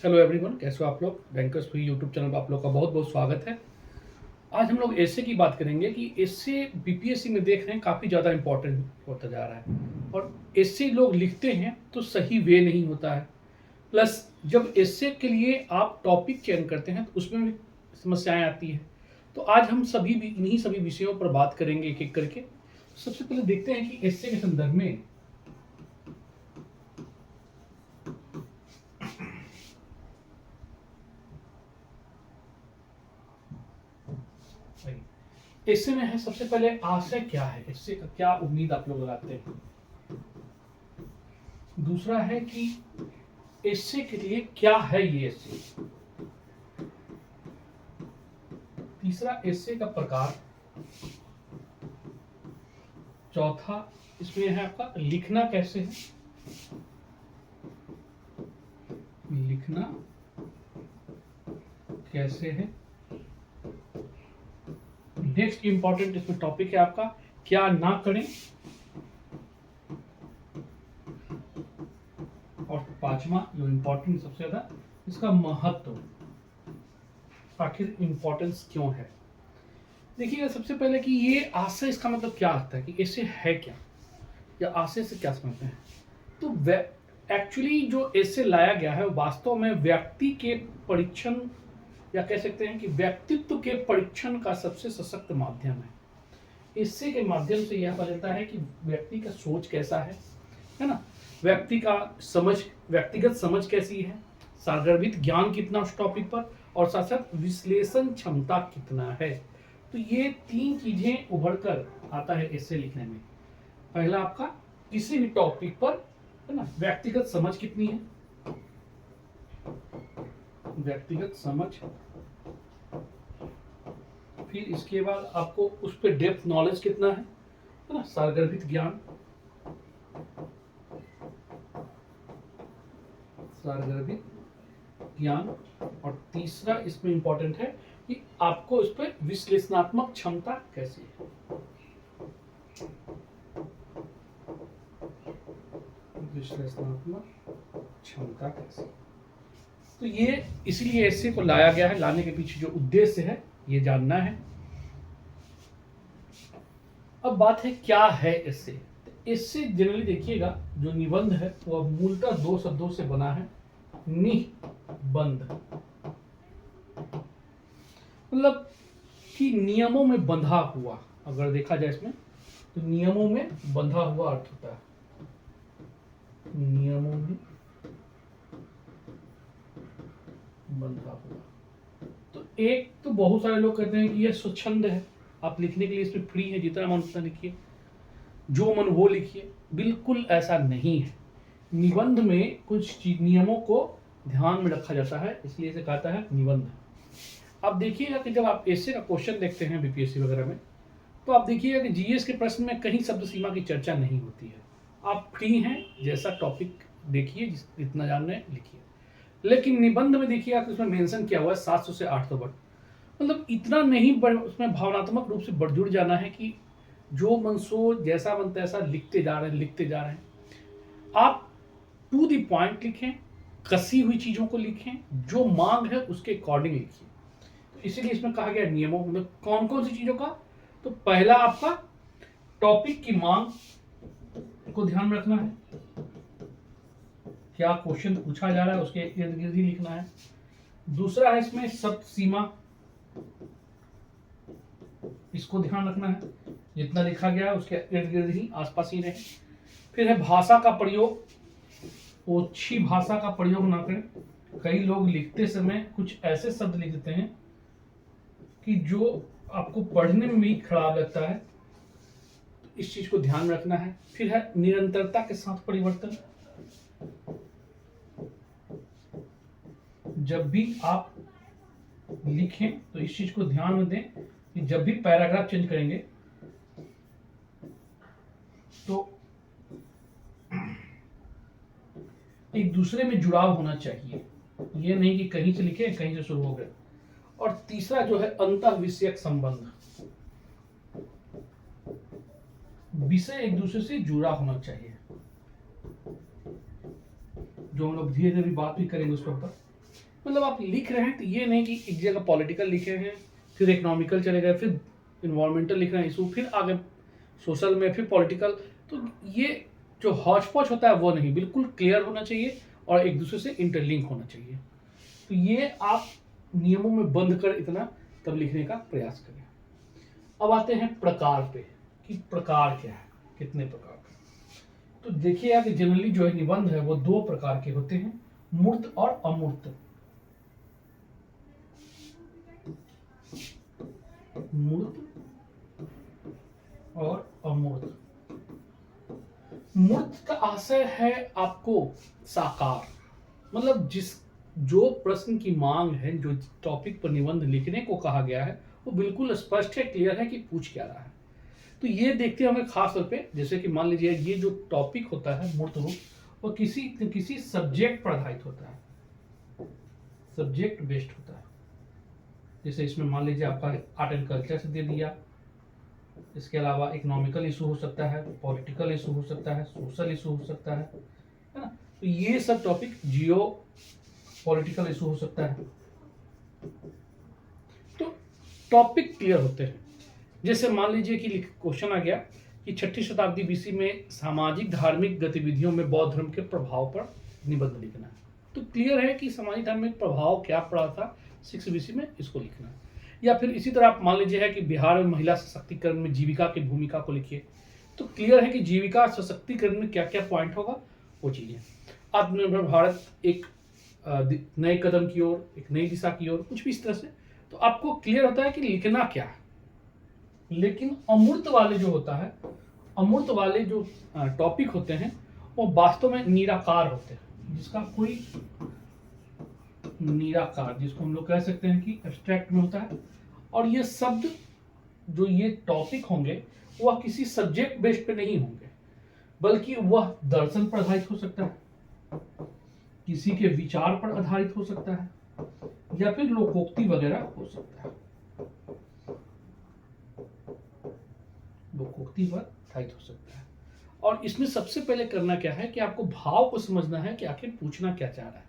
Hello everyone, कैसे हो आप लोग। बैंकर्स फ्री यूट्यूब चैनल पर आप लोग का बहुत बहुत स्वागत है। आज हम लोग एसए की बात करेंगे कि एसए बीपीएससी में देख रहे हैं काफ़ी ज़्यादा इंपॉर्टेंट होता जा रहा है और एसए लोग लिखते हैं तो सही वे नहीं होता है। प्लस जब एसए के लिए आप टॉपिक चयन करते हैं तो उसमें भी समस्याएं आती हैं। तो आज हम इन्हीं सभी विषयों पर बात करेंगे एक एक करके। सबसे पहले देखते हैं कि एसए के संदर्भ में इससे में है। सबसे पहले आशय क्या है, इससे क्या उम्मीद आप लोग लगाते हैं। दूसरा है कि इससे के लिए क्या है ये एस्से। तीसरा एस्से का प्रकार। चौथा इसमें है आपका लिखना कैसे है, लिखना कैसे है। नेक्स्ट इंपॉर्टेंट इसमें टॉपिक है आपका क्या ना करें। और पांचवा जो इंपॉर्टेंट सबसे ज्यादा इसका महत्व, आखिर इंपॉर्टेंस क्यों है। देखिएगा सबसे पहले कि ये आशय, इसका मतलब क्या आता है कि इससे है क्या या आशय से क्या समझते हैं। तो एक्चुअली जो इससे लाया गया है वास्तव में व्यक्ति के परीक्षण या कह सकते हैं कि व्यक्तित्व के परीक्षण का सबसे सशक्त माध्यम है। इससे के माध्यम से यह पता चलता है कि व्यक्ति का सोच कैसा है ना, व्यक्ति का व्यक्तिगत समझ कैसी है, सार्वगर्भित ज्ञान कितना उस टॉपिक पर, और साथ साथ विश्लेषण क्षमता कितना है। तो ये तीन चीजें उभर कर आता है इससे लिखने में। पहला आपका किसी भी टॉपिक पर है ना व्यक्तिगत समझ कितनी है, व्यक्तिगत समझ। फिर इसके बाद आपको उस पर डेप्थ नॉलेज कितना है ना, सार्वगर्भित ज्ञान, सार्वगर्भित ज्ञान। और तीसरा इसमें इंपॉर्टेंट है कि आपको उस पर विश्लेषणात्मक क्षमता कैसी है, विश्लेषणात्मक क्षमता कैसी। तो ये इसीलिए एस्से को लाया गया है, लाने के पीछे जो उद्देश्य है ये जानना है। अब बात है क्या है एस्से। एस्से जनरली देखिएगा जो निबंध है वो मूलतः दो शब्दों से बना है। निबंध मतलब कि नियमों में बंधा हुआ, अगर देखा जाए इसमें तो नियमों में बंधा हुआ अर्थ होता है। नियमों में बंधा हुआ। तो एक तो बहुत सारे लोग कहते हैं कि यह स्वच्छंद है, आप लिखने के लिए इसमें फ्री है, जितना मन उतना लिखिए, जो मन वो लिखिए। बिल्कुल ऐसा नहीं है। निबंध में कुछ नियमों को ध्यान में रखा जाता है, इसलिए इसे कहता है निबंध। अब देखिएगा कि जब आप एस्से का क्वेश्चन देखते हैं बीपीएससी वगैरह में, तो आप देखिएगा कि जीएस के प्रश्न में कहीं शब्द सीमा की चर्चा नहीं होती है। आप फ्री हैं, जैसा टॉपिक देखिए, जितना जानना है लिखिए। लेकिन निबंध में देखिए आप उसमें मेंशन किया हुआ है 700 से 800 वर्ड। मतलब इतना नहीं उसमें भावनात्मक रूप से बढ़ जुड़ जाना है कि जो मन सो जैसा मन तैसा लिखते जा रहे हैं। आप टू द पॉइंट लिखें, कसी हुई चीजों को लिखें, जो मांग है उसके अकॉर्डिंग लिखिए। तो इसीलिए इसमें कहा गया नियमों में कौन कौन सी चीजों का। तो पहला आपका टॉपिक की मांग को ध्यान में रखना है, क्या क्वेश्चन पूछा जा रहा है उसके इर्द गिर्द ही लिखना है। दूसरा है इसमें शब्द सीमा, इसको ध्यान रखना है, जितना लिखा गया है उसके इर्द गिर्द ही आसपास ही रहे। फिर है भाषा का प्रयोग, ओछी भाषा का प्रयोग ना करें। कई लोग लिखते समय कुछ ऐसे शब्द लिख देते हैं कि जो आपको पढ़ने में भी खराब लगता है, तो इस चीज को ध्यान में रखना है। फिर है निरंतरता के साथ परिवर्तन। जब भी आप लिखें तो इस चीज को ध्यान में दें कि जब भी पैराग्राफ चेंज करेंगे तो एक दूसरे में जुड़ाव होना चाहिए, ये नहीं कि कहीं से लिखे कहीं से शुरू हो गए। और तीसरा जो है अंतः विषयक संबंध, विषय एक दूसरे से जुड़ा होना चाहिए, जो हम लोग धीरे धीरे बात भी करेंगे उस पर। मतलब आप लिख रहे हैं तो ये नहीं कि एक जगह पॉलिटिकल लिखे हैं, फिर इकोनॉमिकल चले गए, फिर इन्वायरमेंटल लिख रहे हैं इशू, फिर आगे सोशल में, फिर पॉलिटिकल। तो ये जो हौच पौच होता है वो नहीं, बिल्कुल क्लियर होना चाहिए और एक दूसरे से इंटरलिंक होना चाहिए। तो ये आप नियमों में बंद कर इतना तब लिखने का प्रयास करें। अब आते हैं प्रकार पे कि प्रकार क्या है, कितने प्रकार के। तो देखिएगा कि जनरली जो है निबंध है वो दो प्रकार के होते हैं, मूर्त और अमूर्त। मूर्त और अमूर्त। मूर्त का आशय है आपको साकार, मतलब जो प्रश्न की मांग है, जो टॉपिक पर निबंध लिखने को कहा गया है वो बिल्कुल स्पष्ट है, क्लियर है कि पूछ क्या रहा है। तो ये देखते हमें खास तौर पे, जैसे कि मान लीजिए ये जो टॉपिक होता है मूर्त रूप, वो किसी सब्जेक्ट पर आधारित होता है, सब्जेक्ट बेस्ड होता है। जैसे इसमें मान लीजिए आपका आर्ट एंड कल्चर से दे दिया, इसके अलावा इकोनॉमिकल इशू हो सकता है, पॉलिटिकल इशू हो सकता है, सोशल इशू हो सकता है ना। तो ये सब टॉपिक, जियो पॉलिटिकल इशू हो सकता है। तो टॉपिक क्लियर होते हैं। जैसे मान लीजिए कि क्वेश्चन आ गया कि 6ठी शताब्दी बीसी में सामाजिक धार्मिक गतिविधियों में बौद्ध धर्म के प्रभाव पर निबंध लिखना है। तो क्लियर है कि सामाजिक धार्मिक प्रभाव क्या पड़ा था 6 बीसी में, इसको लिखना है। या फिर इसी तरह आप मान लीजिए है कि बिहार में महिला सशक्तिकरण में जीविका की भूमिका को लिखिए। तो क्लियर है कि जीविका सशक्तिकरण में क्या क्या पॉइंट होगा वो चीजें। आत्मनिर्भर भारत एक नए कदम की ओर, एक नई दिशा की ओर, कुछ भी इस तरह से। तो आपको क्लियर होता है कि लिखना क्या है। लेकिन अमूर्त वाले जो होता है, अमूर्त वाले जो टॉपिक होते हैं वो वास्तव में निराकार होते हैं, जिसका कोई निराकार, जिसको हम लोग कह सकते हैं कि एब्स्ट्रैक्ट में होता है। और ये शब्द जो ये टॉपिक होंगे वह किसी सब्जेक्ट बेस्ड पे नहीं होंगे, बल्कि वह दर्शन पर आधारित हो सकता है, किसी के विचार पर आधारित हो सकता है, या फिर लोकोक्ति वगैरह हो सकता है, लोकोक्ति पर आधारित हो सकता है। और इसमें सबसे पहले करना क्या है कि आपको भाव को समझना है कि आखिर पूछना क्या चाह रहा है,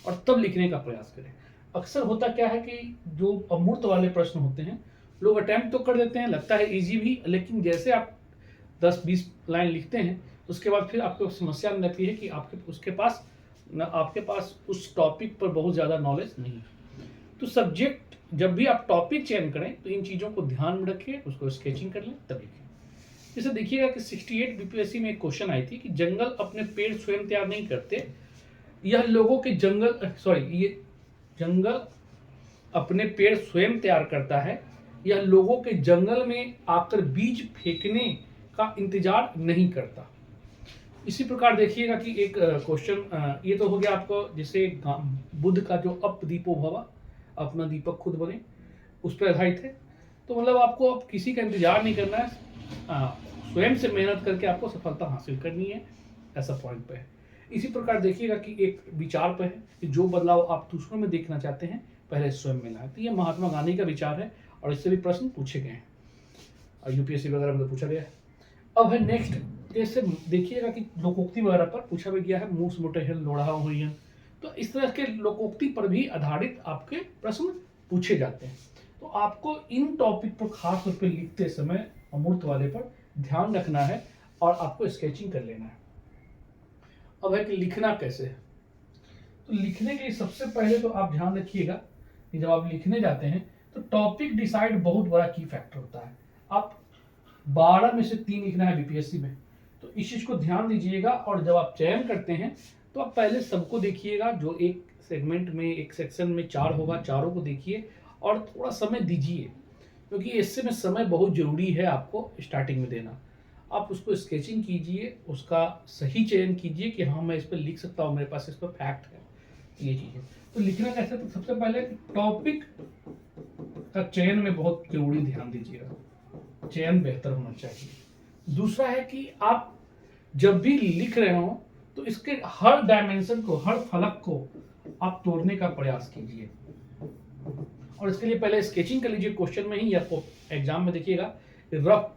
और तब लिखने का प्रयास करें। अक्सर होता क्या है कि जो अमूर्त वाले प्रश्न होते हैं लोग अटेम्प्ट तो कर देते हैं, लगता है इजी भी, लेकिन जैसे आप 10-20 लाइन लिखते हैं उसके बाद फिर आपको समस्या रहती है कि आपके पास उस टॉपिक पर बहुत ज़्यादा नॉलेज नहीं है। तो सब्जेक्ट, जब भी आप टॉपिक चयन करें तो इन चीज़ों को ध्यान में रखिए, उसको स्केचिंग कर लें तब लिखें। जैसे देखिएगा कि 68 बीपीएससी में एक क्वेश्चन आई थी कि जंगल अपने पेड़ स्वयं तैयार नहीं करते, यह लोगों के ये जंगल अपने पेड़ स्वयं तैयार करता है, यह लोगों के जंगल में आकर बीज फेंकने का इंतजार नहीं करता। इसी प्रकार देखिएगा कि एक क्वेश्चन, ये तो हो गया आपको, जैसे बुद्ध का जो अप दीपो भवा, अपना दीपक खुद बने, उस पर आधारित है। तो मतलब आपको अब किसी का इंतजार नहीं करना है, स्वयं से मेहनत करके आपको सफलता हासिल करनी है, ऐसा पॉइंट पे है। इसी प्रकार देखिएगा कि एक विचार पे है कि जो बदलाव आप दूसरों में देखना चाहते हैं पहले स्वयं में लाएं। तो ये महात्मा गांधी का विचार है और इससे भी प्रश्न पूछे गए हैं और यूपीएससी वगैरह में पूछा गया है। अब है नेक्स्ट, जैसे देखिएगा कि लोकोक्ति वगैरह पर पूछा भी गया है, मूस मोटेहल लोढ़ा हुई है। तो इस तरह के लोकोक्ति पर भी आधारित आपके प्रश्न पूछे जाते हैं। तो आपको इन टॉपिक पर खास तौर पर लिखते समय अमूर्त वाले पर ध्यान रखना है और आपको स्केचिंग कर लेना है। अब है कि लिखना कैसे है। तो लिखने के लिए सबसे पहले तो आप ध्यान रखिएगा कि जब आप लिखने जाते हैं तो टॉपिक डिसाइड बहुत बड़ा की फैक्टर होता है। आप 12 में से 3 लिखना है बीपीएससी में, तो इस चीज को ध्यान दीजिएगा। और जब आप चयन करते हैं तो आप पहले सबको देखिएगा, जो एक सेगमेंट में, एक सेक्शन में 4 होगा, चारों को देखिए और थोड़ा समय दीजिए, क्योंकि इससे में समय बहुत जरूरी है आपको स्टार्टिंग में देना। आप उसको स्केचिंग कीजिए, उसका सही चयन कीजिए कि हाँ मैं इस पर लिख सकता हूँ, मेरे पास इस पर फैक्ट है, ये चीज़ है। तो लिखना कैसे, तो सबसे पहले टॉपिक का चयन में बहुत जरूरी ध्यान दीजिएगा, चयन बेहतर होना चाहिए। दूसरा है कि आप जब भी लिख रहे हो तो इसके हर डायमेंशन को, हर फलक को आप तोड़ने का प्रयास कीजिए, और इसके लिए पहले स्केचिंग कर लीजिए क्वेश्चन में ही, या एग्जाम में देखिएगा रफ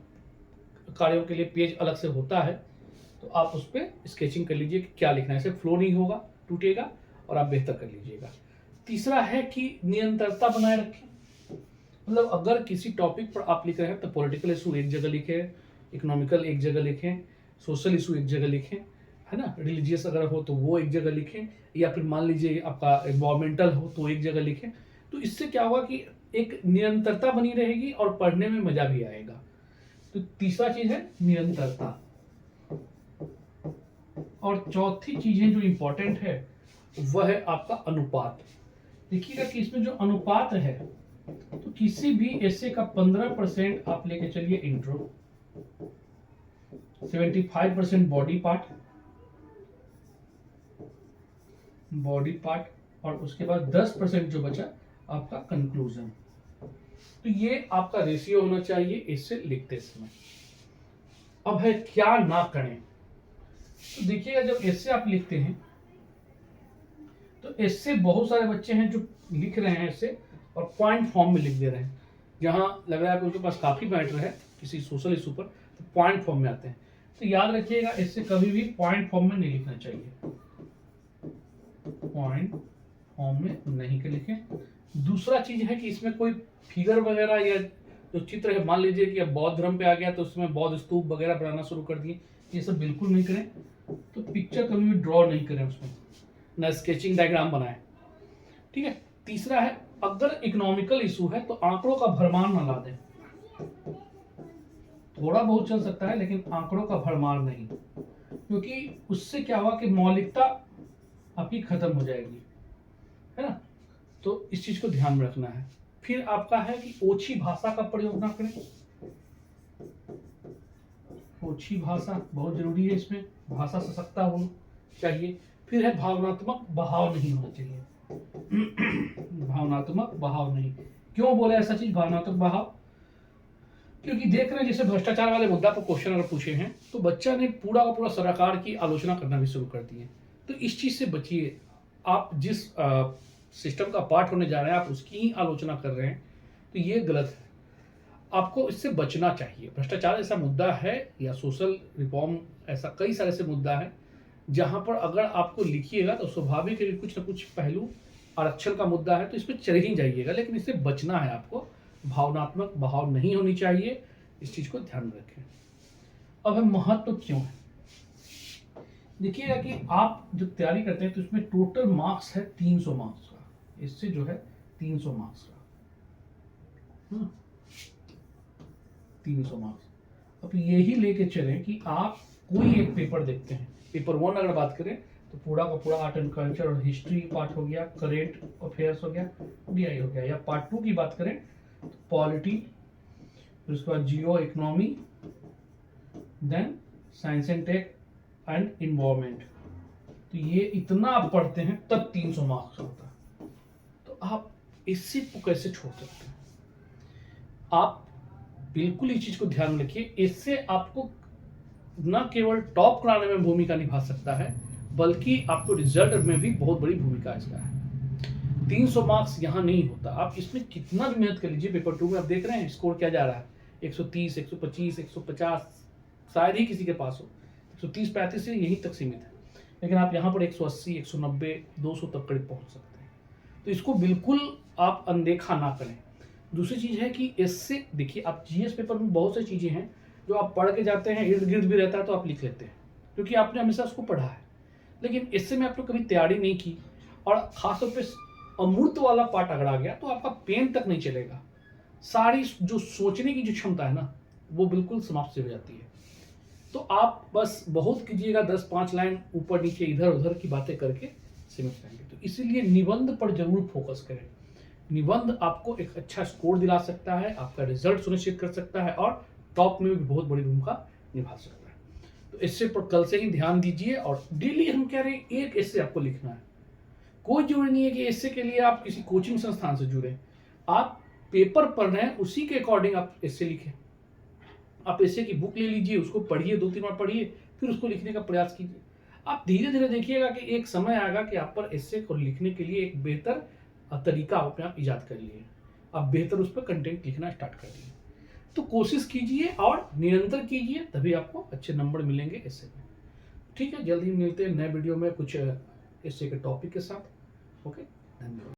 कार्यों के लिए पेज अलग से होता है, तो आप उस पर स्केचिंग कर लीजिए कि क्या लिखना है, ऐसे फ्लो नहीं होगा, टूटेगा और आप बेहतर कर लीजिएगा। तीसरा है कि निरंतरता बनाए रखें। मतलब अगर किसी टॉपिक पर आप लिख रहे हैं तो पॉलिटिकल इशू एक जगह लिखें, इकोनॉमिकल एक जगह लिखें, सोशल इशू एक जगह लिखें, है ना, रिलीजियस अगर हो तो वो एक जगह लिखें, या फिर मान लीजिए आपका एनवायरमेंटल हो तो एक जगह लिखें। तो इससे क्या होगा कि एक निरंतरता बनी रहेगी और पढ़ने में मजा भी आएगा। तो तीसरा चीज है निरंतरता। और चौथी चीजें जो इंपॉर्टेंट है वह है आपका अनुपात। देखिएगा कि इसमें जो अनुपात है, तो किसी भी ऐसे का 15% आप लेके चलिए इंट्रो, 75% बॉडी पार्ट, और उसके बाद 10% जो बचा आपका कंक्लूजन। तो ये आपका रेशियो होना चाहिए इससे लिखते समय। अब है क्या ना करें। तो देखिएगा जब ऐसे आप लिखते हैं तो इससे बहुत सारे बच्चे हैं जो लिख रहे हैं ऐसे और पॉइंट फॉर्म में लिख दे रहे हैं, जहां लग रहा है कि उनके पास काफी मैटर है किसी सोशल इशू पर, तो पॉइंट फॉर्म में आते हैं। तो याद रखिएगा इससे कभी भी पॉइंट फॉर्म में नहीं लिखना चाहिए, पॉइंट फॉर्म में नहीं के लिखें। दूसरा चीज है कि इसमें कोई फिगर वगैरह या जो चित्र है, मान लीजिए कि अब बौद्ध धर्म पे आ गया तो उसमें बौद्ध स्तूप वगैरह बनाना शुरू कर दिए, ये सब बिल्कुल नहीं करें। तो पिक्चर कभी भी ड्रॉ नहीं करें उसमें, ना स्केचिंग डायग्राम बनाएं, ठीक है। तीसरा है अगर इकोनॉमिकल इशू है तो आंकड़ों का भरमार ना ला दें। थोड़ा बहुत चल सकता है लेकिन आंकड़ों का भरमार नहीं, क्योंकि उससे क्या हुआ कि मौलिकता आपकी खत्म हो जाएगी, है ना। तो इस चीज को ध्यान में रखना है। फिर आपका है कि ओछी भाषा का प्रयोग ना करें। ओछी भाषा बहुत जरूरी है, इसमें भाषा सशक्ता होना चाहिए। फिर है भावनात्मक बहाव नहीं होना चाहिए। भावनात्मक बहाव नहीं, क्यों बोले ऐसा चीज भावनात्मक बहाव, क्योंकि देख रहे हैं जैसे भ्रष्टाचार वाले मुद्दा पर क्वेश्चन अगर पूछे हैं तो बच्चा ने पूरा का पूरा सरकार की आलोचना करना भी शुरू कर दी है। तो इस चीज से बचिए। आप जिस सिस्टम का पार्ट होने जा रहे हैं आप उसकी ही आलोचना कर रहे हैं, तो ये गलत है। आपको इससे बचना चाहिए। भ्रष्टाचार ऐसा मुद्दा है या सोशल रिफॉर्म ऐसा कई सारे ऐसे मुद्दा है जहां पर अगर आपको लिखिएगा तो स्वाभाविक है कि कुछ ना कुछ पहलू, आरक्षण का मुद्दा है तो इसमें चले ही जाइएगा, लेकिन इससे बचना है आपको। भावनात्मक बहाव नहीं होनी चाहिए, इस चीज को ध्यान में रखें। अब है महत्व क्यों है। देखिएगा कि आप जब तैयारी करते हैं तो इसमें टोटल मार्क्स है 300 मार्क्स का, इससे जो है 300 मार्क्स का, 300 मार्क्स। अब यही लेके चलें कि आप कोई एक पेपर देखते हैं, पेपर 1 अगर बात करें तो पूरा का पूरा आर्ट एंड कल्चर और हिस्ट्री पार्ट हो गया, करेंट अफेयर्स हो गया, डीआई हो गया। या पार्ट 2 की बात करें तो पॉलिटी, फिर उसके बाद geo economy, then science and tech and environment. तो ये इतना आप पढ़ते हैं तब 300 मार्क्स होता है। तो आप इसी को कैसे छोड़ सकते हैं। आप बिल्कुल इस चीज को ध्यान में रखिए, इससे आपको न केवल टॉप कराने में भूमिका निभा सकता है बल्कि आपको रिजल्ट में भी बहुत बड़ी भूमिका इसका है। 300 मार्क्स यहाँ नहीं होता, आप इसमें कितना भी मेहनत कर लीजिए। पेपर 2 में आप देख रहे हैं स्कोर क्या जा रहा है, 130, 125, 150, शायद ही किसी के पास हो। 130-135 से यहीं तक सीमित है, लेकिन आप यहाँ पर 180, 190, 200 तक करीब पहुँच सकते हैं। तो इसको बिल्कुल आप अनदेखा ना करें। दूसरी चीज़ है कि इससे देखिए, आप जीएस पेपर में बहुत सी चीज़ें हैं जो आप पढ़ के जाते हैं, इर्द गिर्द भी रहता है तो आप लिख लेते हैं क्योंकि आपने हमेशा उसको पढ़ा है। लेकिन इससे में आपने कभी तैयारी नहीं की और खासतौर पे अमूर्त वाला पार्ट अगर आ गया तो आपका पेन तक नहीं चलेगा। सारी जो सोचने की जो क्षमता है ना वो बिल्कुल समाप्त से हो जाती है। तो आप बस बहुत कीजिएगा, 10-5 लाइन ऊपर नीचे इधर उधर की बातें करके सीमित रहेंगे। तो इसीलिए निबंध पर जरूर फोकस करें। निबंध आपको एक अच्छा स्कोर दिला सकता है, आपका रिजल्ट सुनिश्चित कर सकता है और टॉप में भी बहुत बड़ी भूमिका निभा सकता है। तो इससे पर कल से ही ध्यान दीजिए और डेली हम कह रहे हैं एक एस्से आपको लिखना है। कोई जरूरी नहीं है कि एस्से के लिए आप किसी कोचिंग संस्थान से जुड़े, आप पेपर पढ़ रहे हैं उसी के अकॉर्डिंग आप एस्से लिखें। आप एस्से की बुक ले लीजिए, उसको पढ़िए, 2-3 बार पढ़िए, फिर उसको लिखने का प्रयास कीजिए। आप धीरे धीरे देखिएगा कि एक समय आएगा कि आप पर एस्से को लिखने के लिए एक बेहतर तरीका अपने आप ईजाद कर लिए, आप बेहतर उस पर कंटेंट लिखना स्टार्ट कर दिए। तो कोशिश कीजिए और निरंतर कीजिए, तभी आपको अच्छे नंबर मिलेंगे एस्से में। ठीक है, जल्द ही मिलते हैं नए वीडियो में कुछ एस्से के टॉपिक के साथ। ओके, धन्यवाद।